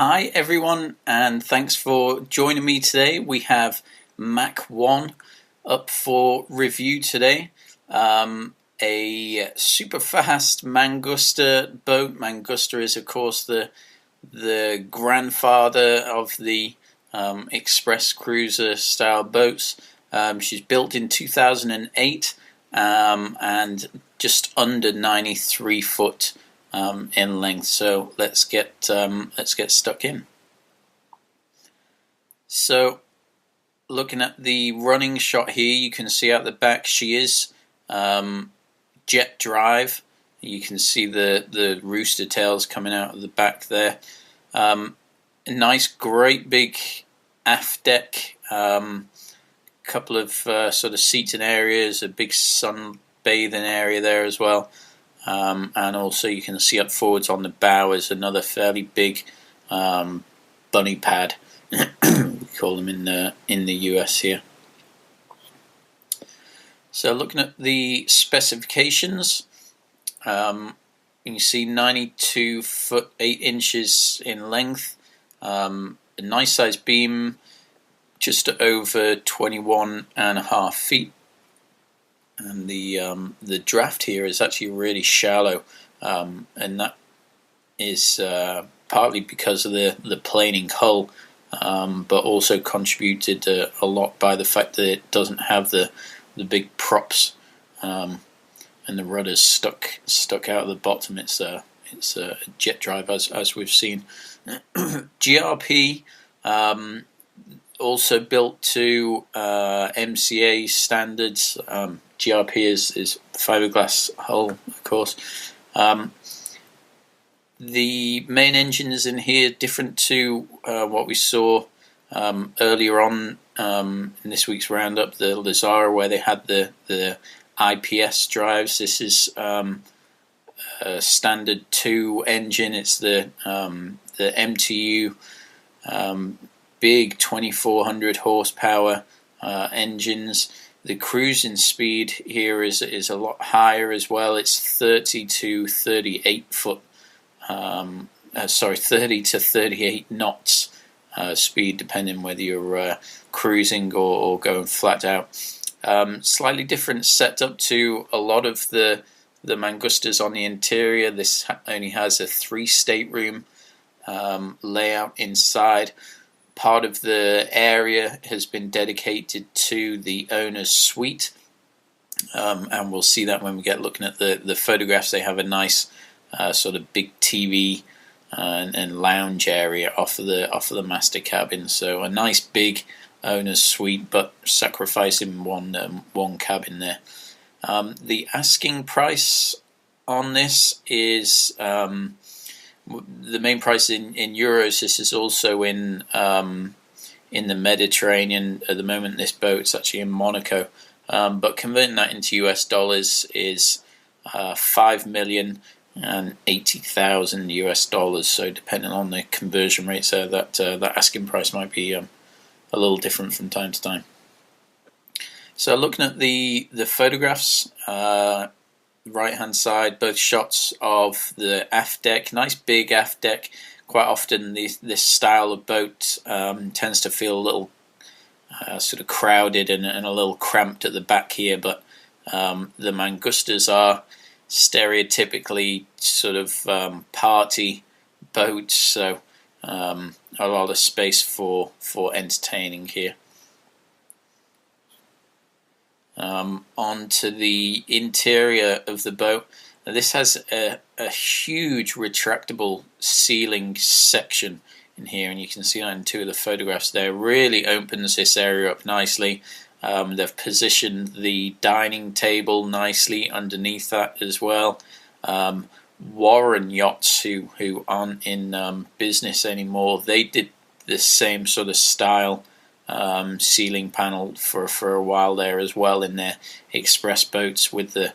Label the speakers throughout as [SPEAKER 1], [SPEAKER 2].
[SPEAKER 1] Hi everyone, and thanks for joining me today. We have Mach 1 up for review today. A super fast Mangusta boat. Mangusta is of course the grandfather of the express cruiser style boats. She's built in 2008 and just under 93 foot in length. So let's get stuck in. So looking at the running shot here, you can see out the back she is jet drive. You can see the rooster tails coming out of the back there. A nice, great big aft deck. Couple of sort of seating areas, a big sunbathing area there as well. And also you can see up forwards on the bow is another fairly big bunny pad. We call them in the US here. So looking at the specifications, you can see 92 foot 8 inches in length, a nice size beam, just over 21.5 feet. And the draft here is actually really shallow, and that is partly because of the planing hull, but also contributed a lot by the fact that it doesn't have the big props, and the rudder's stuck out of the bottom. It's a jet drive as we've seen. GRP. Also built to MCA standards. GRP is fiberglass hull, of course. The main engines in here different to what we saw earlier on in this week's roundup, the Lazara, where they had the IPS drives. This is a standard 2 engine. It's the MTU. Big 2400 horsepower engines. The cruising speed here is a lot higher as well. It's 30 to 38 foot. 30 to 38 knots speed, depending whether you're cruising or going flat out. Slightly different setup to a lot of the Mangustas on the interior. This only has a 3 stateroom layout inside. Part of the area has been dedicated to the owner's suite, and we'll see that when we get looking at the photographs. They have a nice sort of big TV and lounge area off of the master cabin. So a nice big owner's suite, but sacrificing one cabin there. The asking price on this is. The main price in euros. This is also in the Mediterranean at the moment. This boat's actually in Monaco, but converting that into US dollars is $5,080,000 US dollars. So depending on the conversion rates, that asking price might be a little different from time to time. So looking at the photographs. Right hand side, both shots of the aft deck. Nice big aft deck. Quite often this style of boat tends to feel a little sort of crowded and a little cramped at the back here, but the Mangustas are stereotypically sort of party boats, so a lot of space for entertaining here. Onto the interior of the boat. Now, this has a huge retractable ceiling section in here, and you can see that in 2 of the photographs there. Really opens this area up nicely. They've positioned the dining table nicely underneath that as well. Warren Yachts, who aren't in business anymore, they did the same sort of style ceiling panel for a while there as well in their express boats, with the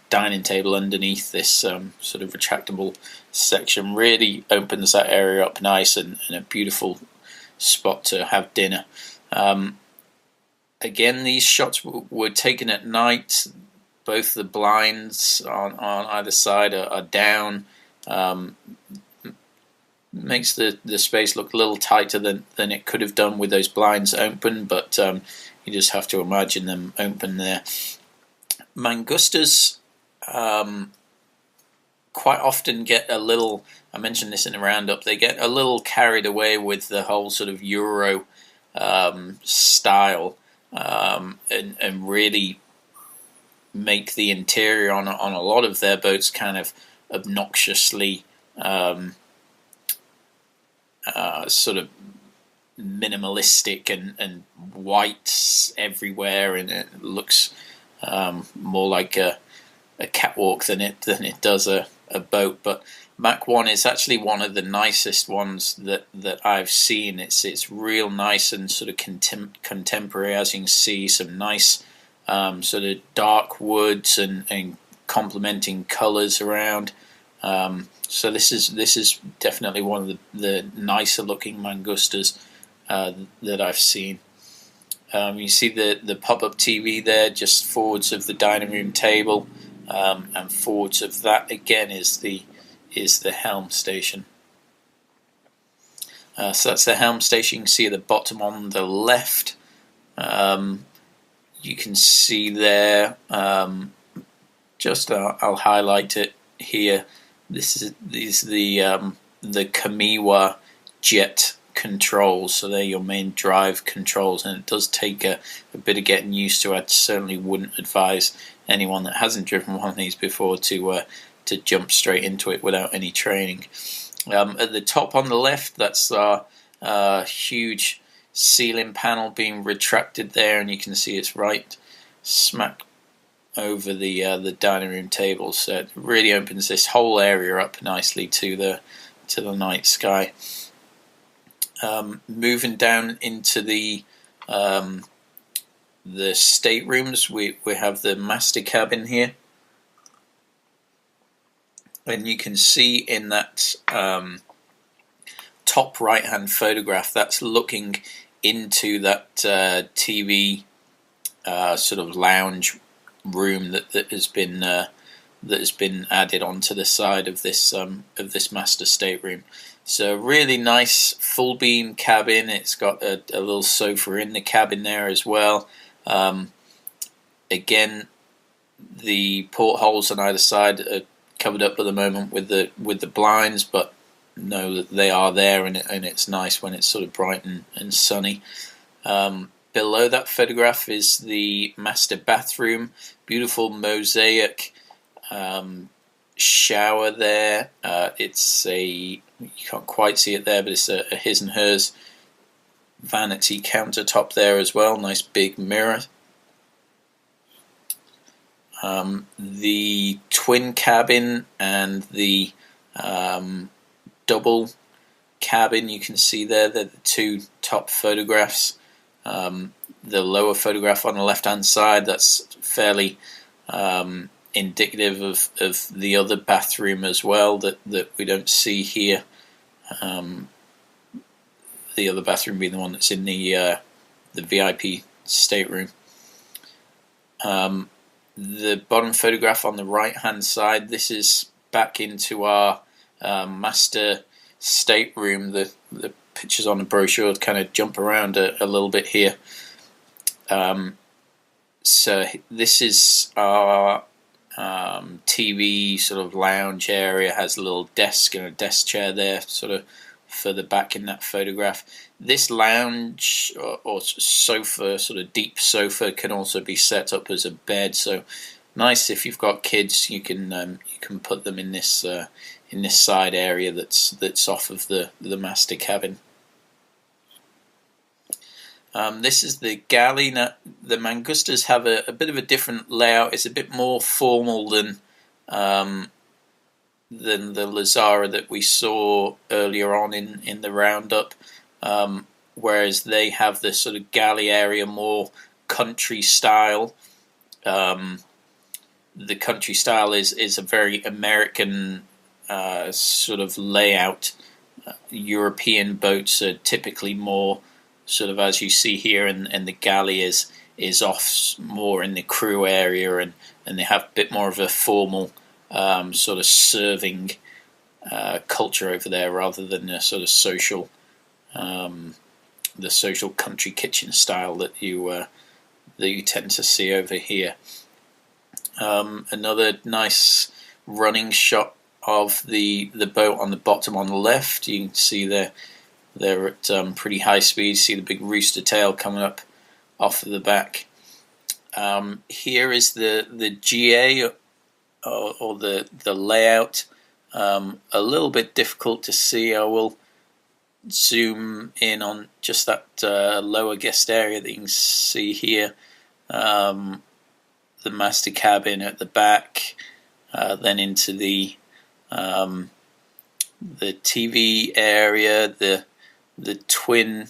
[SPEAKER 1] dining table underneath this sort of retractable section. Really opens that area up nice and a beautiful spot to have dinner. Again, these shots were taken at night. Both the blinds on either side are down. makes the space look a little tighter than it could have done with those blinds open, but you just have to imagine them open there. Mangustas quite often get a little, I mentioned this in the roundup, they get a little carried away with the whole sort of Euro style, and really make the interior on a lot of their boats kind of obnoxiously sort of minimalistic and white everywhere, and it looks more like a catwalk than it does a boat. But Mach 1 is actually one of the nicest ones that I've seen. It's real nice and sort of contemporary, as you can see, some nice sort of dark woods and complementing colours around. So this is definitely one of the nicer looking Mangustas that I've seen. You see the pop-up TV there, just forwards of the dining room table, and forwards of that again is the helm station. So that's the helm station. You can see at the bottom on the left. You can see there. Just I'll highlight it here. These are the Kamiwa jet controls, so they're your main drive controls, and it does take a bit of getting used to. I certainly wouldn't advise anyone that hasn't driven one of these before to jump straight into it without any training. At the top on the left, that's our huge ceiling panel being retracted there, and you can see it's right smack over the dining room table, so it really opens this whole area up nicely to the night sky. Moving down into the staterooms, we have the master cabin here, and you can see in that top right hand photograph, that's looking into that TV sort of lounge room that has been added onto the side of this master stateroom. So really nice full beam cabin. It's got a little sofa in the cabin there as well. Again, the portholes on either side are covered up at the moment with the blinds, but know that they are there, and it's nice when it's sort of bright and sunny. Below that photograph is the master bathroom. Beautiful mosaic shower there. You can't quite see it there, but it's a his and hers vanity countertop there as well. Nice big mirror. The twin cabin and the double cabin, you can see there, they're the two top photographs. The lower photograph on the left hand side, that's fairly indicative of the other bathroom as well that we don't see here. The other bathroom being the one that's in the VIP stateroom. The bottom photograph on the right hand side, this is back into our master stateroom. The pictures on the brochure kind of jump around a little bit here. So this is our TV sort of lounge area. Has a little desk and a desk chair there, sort of further back in that photograph. This lounge or sofa, sort of deep sofa, can also be set up as a bed. So nice if you've got kids, you can put them in this side area that's off of the master cabin. This is the galley. Now, the Mangustas have a bit of a different layout. It's a bit more formal than the Lazara that we saw earlier on in the roundup, whereas they have this sort of galley area more country style. The country style is a very American sort of layout. European boats are typically more sort of as you see here, and the galley is off more in the crew area, and they have a bit more of a formal sort of serving culture over there, rather than the sort of social country kitchen style that you tend to see over here. Another nice running shot of the boat on the bottom on the left. You can see they're at pretty high speed. See the big rooster tail coming up off of the back. Here is the GA or the layout. A little bit difficult to see. I will zoom in on just that lower guest area that you can see here. The master cabin at the back, then into the TV area. The twin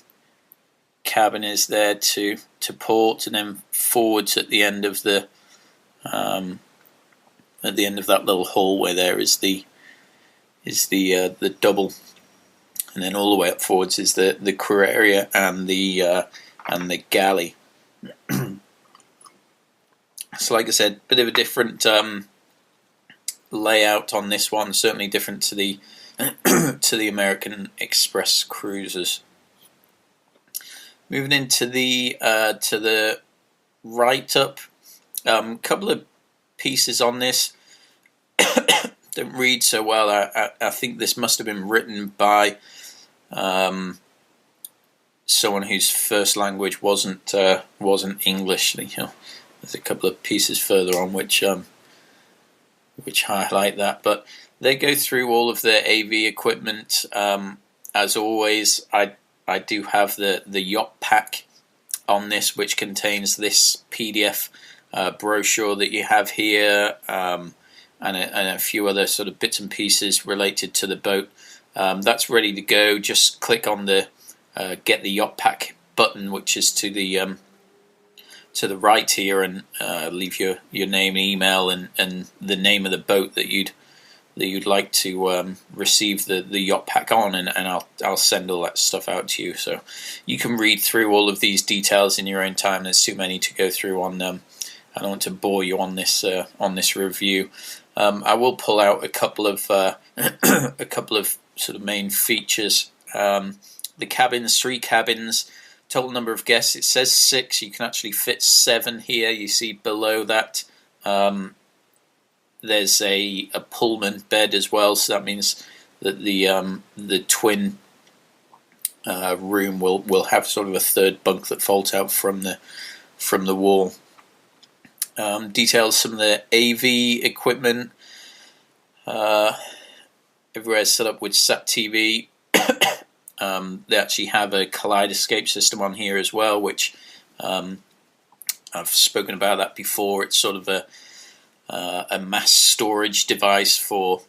[SPEAKER 1] cabin is there to port, and then forwards at the end of that little hallway there is the double, and then all the way up forwards is the crew area and the galley. So, like I said, bit of a different layout on this one. Certainly different to the to the American Express cruisers. Moving into the write-up, couple of pieces on this don't read so well. I think this must have been written by someone whose first language wasn't English. There's a couple of pieces further on which highlight that, but they go through all of the AV equipment. As always, I do have the Yacht pack on this, which contains this PDF brochure that you have here, and a few other sort of bits and pieces related to the boat. That's ready to go. Just click on the Get the Yacht Pack button, which is to the right here, and leave your name, email, and the name of the boat that you'd like to receive the Yacht Pack on, and I'll send all that stuff out to you, so you can read through all of these details in your own time. There's too many to go through on them. I don't want to bore you on this review. I will pull out a couple of sort of main features. The cabins, 3 cabins. Total number of guests, it says 6. You can actually fit 7 here. You see below that there's a Pullman bed as well, so that means that the twin room will have sort of a third bunk that folds out from the wall. Details some of the AV equipment. Everywhere is set up with SAT TV. They actually have a kaleidoscope system on here as well, which I've spoken about that before. It's sort of a mass storage device for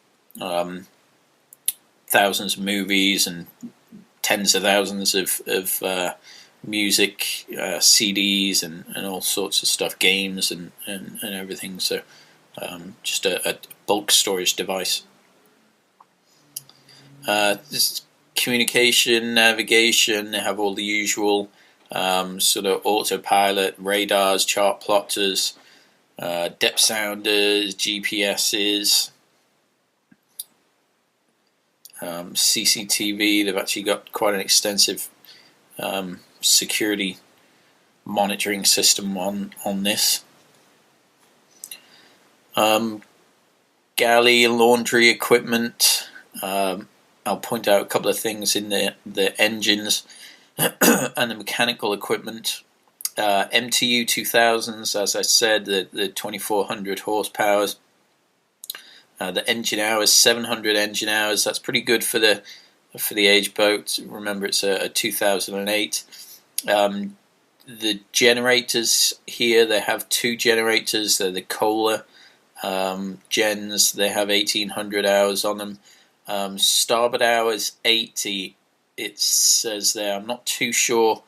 [SPEAKER 1] thousands of movies and tens of thousands of music, CDs, and all sorts of stuff, games and everything. So just a bulk storage device. This communication, navigation, they have all the usual sort of autopilot, radars, chart plotters, depth sounders, GPSs, CCTV. They've actually got quite an extensive security monitoring system on this. Galley laundry equipment. I'll point out a couple of things in the engines and the mechanical equipment. MTU 2000s, as I said, the 2400 horsepower. The engine hours, 700 engine hours. That's pretty good for the age boat. Remember, it's a 2008. The generators here, they have 2 generators. They're the Kohler gens. They have 1800 hours on them. Starboard hours 80. It says there. I'm not too sure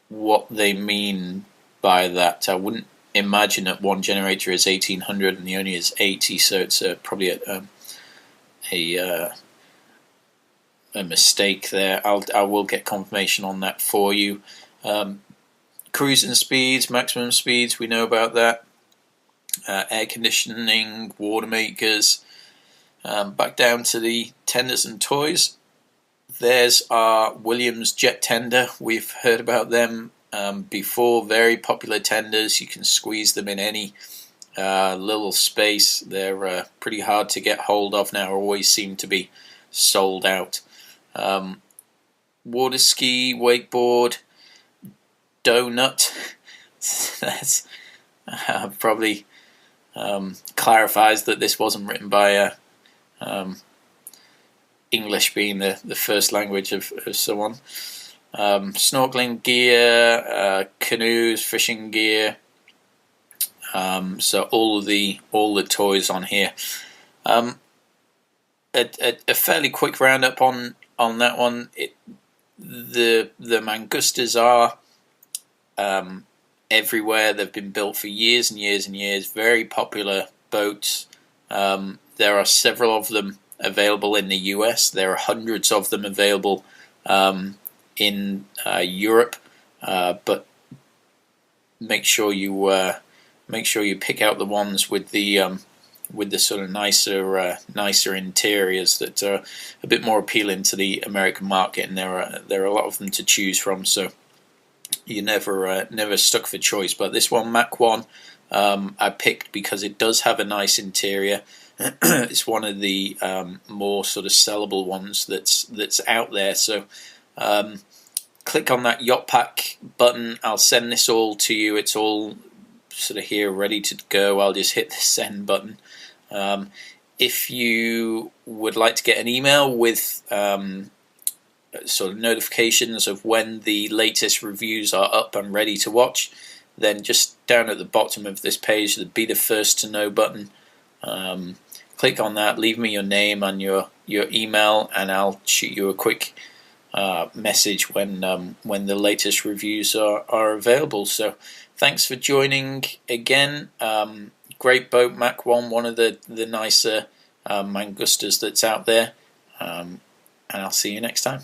[SPEAKER 1] what they mean by that. I wouldn't imagine that one generator is 1800 and the only is 80, so it's probably a mistake there. I will get confirmation on that for you. Cruising speeds, maximum speeds, we know about that. Air conditioning, water makers, Back down to the tenders and toys. There's our Williams jet tender. We've heard about them before. Very popular tenders. You can squeeze them in any little space. They're pretty hard to get hold of now. Always seem to be sold out. Water ski, wakeboard, donut. That's probably clarifies that this wasn't written by English being the first language of someone. Snorkeling gear, canoes, fishing gear. So all the toys on here. A fairly quick roundup on that one. The Mangustas are everywhere. They've been built for years and years and years. Very popular boats. There are several of them available in the US. There are hundreds of them available in Europe, but make sure you pick out the ones with the sort of nicer interiors that are a bit more appealing to the American market, and there are a lot of them to choose from. So you're never stuck for choice. But this one, Mach 1, I picked because it does have a nice interior. It's one of the more sort of sellable ones that's out there. So click on that Yacht Pack button. I'll send this all to you. It's all sort of here ready to go. I'll just hit the send button. If you would like to get an email with sort of notifications of when the latest reviews are up and ready to watch, then just down at the bottom of this page, the Be the First to Know button. Click on that, leave me your name and your email, and I'll shoot you a quick message when the latest reviews are available. So thanks for joining again. Great boat, Mach 1, one of the nicer Mangustas that's out there. And I'll see you next time.